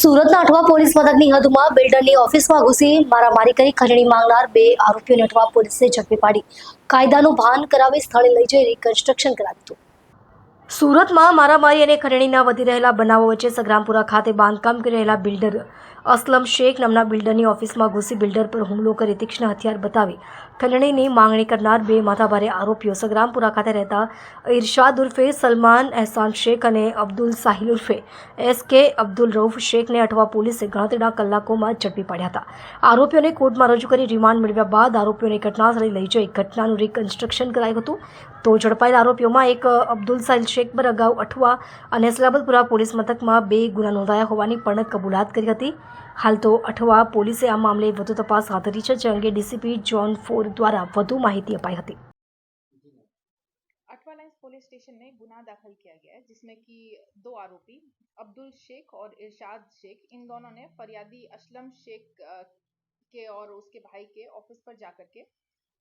સુરતના અઠવા પોલીસ મથકની હદમાં બિલ્ડરની ઓફિસમાં ઘૂસી મારામારી કરી ખંડણી માંગનાર બે આરોપીઓને અઠવા પોલીસે ઝડપી પાડી કાયદાનું ભાન કરાવી સ્થળે લઈ જઈ રિકન્સ્ટ્રક્શન કરાવ્યું હતું। સુરતમાં મારામારી અને ખંડણીના વધી રહેલા બનાવો વચ્ચે સગ્રામપુરા ખાતે બાંધકામ કરી રહેલા બિલ્ડર અસલમ શેખ નામના બિલ્ડરની ઓફિસમાં ઘૂસી બિલ્ડર પર હુમલો કરી તીક્ષ્ણ હથિયાર બતાવી ખંડણીની માંગણી કરનાર બે માથાભારે આરોપીઓ સગ્રામપુરા ખાતે રહેતા ઇરશાદ ઉર્ફે સલમાન એહસાન શેખ અને અબ્દુલ સાહિલ ઉર્ફે એસકે અબ્દુલ રઉફ શેખને અઠવા પોલીસે ગણતરીના કલાકોમાં ઝડપી પાડ્યા હતા। આરોપીઓને કોર્ટમાં રજૂ કરી રિમાન્ડ મેળવ્યા બાદ આરોપીઓને ઘટનાસ્થળે લઈ જઈ ઘટનાનું રિકન્સ્ટ્રક્શન કરાયું હતું। તો ઝડપાયેલા આરોપીઓમાં એક અબ્દુલ સાહિલ શેખ પર અગાઉ અઠવા અને સલાબતપુરા પોલીસ મથકમાં 2 ગુના નોંધાયા હોવાની પણ કબૂલાત કરી હતી। હાલ તો અઠવા પોલીસે આ મામલે વધુ તપાસ હાથ ધરી છે, જે અંગે ડીસીપી ઝોન 4 દ્વારા વધુ માહિતી અપાઈ હતી। अठवा लाइन्स पुलिस स्टेशन में गुनाह दाखिल किया गया है, जिसमें कि 2 आरोपी अब्दुल शेख और इरशाद शेख, इन दोनों ने फरियादी असलम शेख के और उसके भाई के ऑफिस पर जाकर के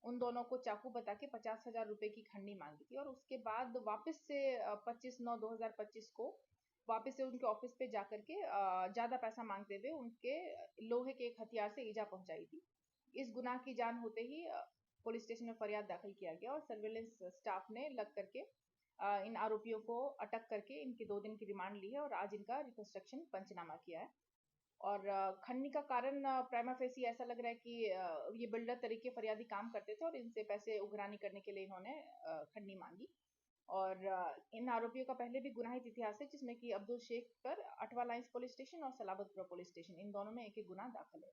उन दोनों को चाकू बता के 50,000 रुपए की खंडनी मांगी थी और उसके बाद वापस से 25/9/2025 को वापस से उनके ऑफिस पे जाकर के ज्यादा पैसा मांगते हुए उनके लोहे के एक हथियार से ईजा पहुंचाई थी। इस गुनाह की जान होते ही पुलिस स्टेशन में फरियाद दाखिल किया गया और सर्विलेंस स्टाफ ने लग करके इन आरोपियों को अटक करके इनकी 2 दिन की रिमांड ली है और आज इनका रिकंस्ट्रक्शन पंचनामा किया है। और खंडनी का कारण प्राइमा फेसी ऐसा लग रहा है कि ये बिल्डर तरीके फरियादी काम करते थे और इनसे पैसे उघरानी करने के लिए इन्होंने खंडनी मांगी। और इन आरोपियों का पहले भी गुनाहित इतिहास है, जिसमें कि अब्दुल शेख पर अठवा लाइन्स पुलिस स्टेशन और सलाबतपुरा पुलिस स्टेशन इन दोनों में एक-एक गुनाह दाखिल है।